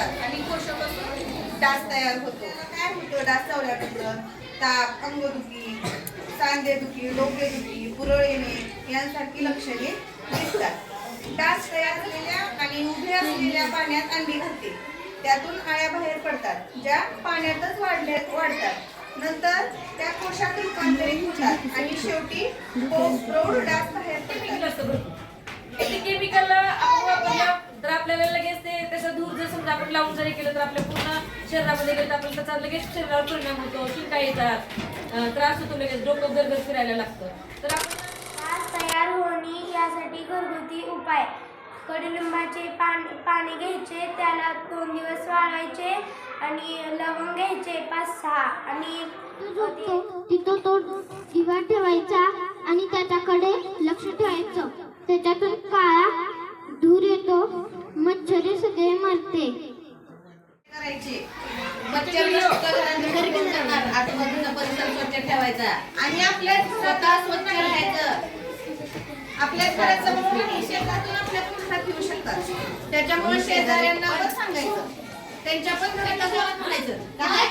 होतात आणि कोशापासून डास तयार होतो. काय होतं डास चावल्यानंतर? ताप, अंगदुखी, सांधेदुखी, डोकेदुखी, पुरळ येणे यांसारखी लक्षणे दिसतात. डास तयार झालेल्या आणि उभे असलेल्या पाण्यात अंडी घालते. त्यातून अळ्या बाहेर पडतात, ज्या पाण्यातच वाढतात. नंतर त्या कोशात रूपांतरित होतात आणि शेवटी प्रौढ डास बाहेर पडतात. ते केमिकल आपण वापरलं तर आपल्याला लगेच ते त्याचा धूर जर समजा आपण लावून जरी केलं तर आपल्या पूर्ण शरीरामध्ये गेलं तर आपण त्याचा लगेच शरीरावर परिणाम होतो, शिंका येतात, त्रास होतो, लगेच डोकं गरगर फिरायला लागतं. तर आपण डास तयार होणे यासाठी घरगुती उपाय: कडुलिंबाचे पाणी घ्यायचे, त्याला 2 दिवस वाळवायचे आणि लवंग घ्यायचे 5-6 आणि तिथं तो दिवा ठेवायचा आणि त्याच्याकडे लक्ष ठेवायचं. त्याच्यातून काळा धूर येतो, मच्छर सगळे मरते. करायचे मच्छर नष्ट घरी घेऊन जाणार, आजूबाजूचा परिसर स्वच्छ ठेवायचा आणि आपल्या स्वतः स्वच्छ राहायचं. आपल्या घरासमोर शेतातून आपल्या पुढे येऊ शकतात, त्याच्यामुळे शेजाऱ्यांना पण सांगायचं, त्यांच्या पण घरी कसं म्हणायचं काय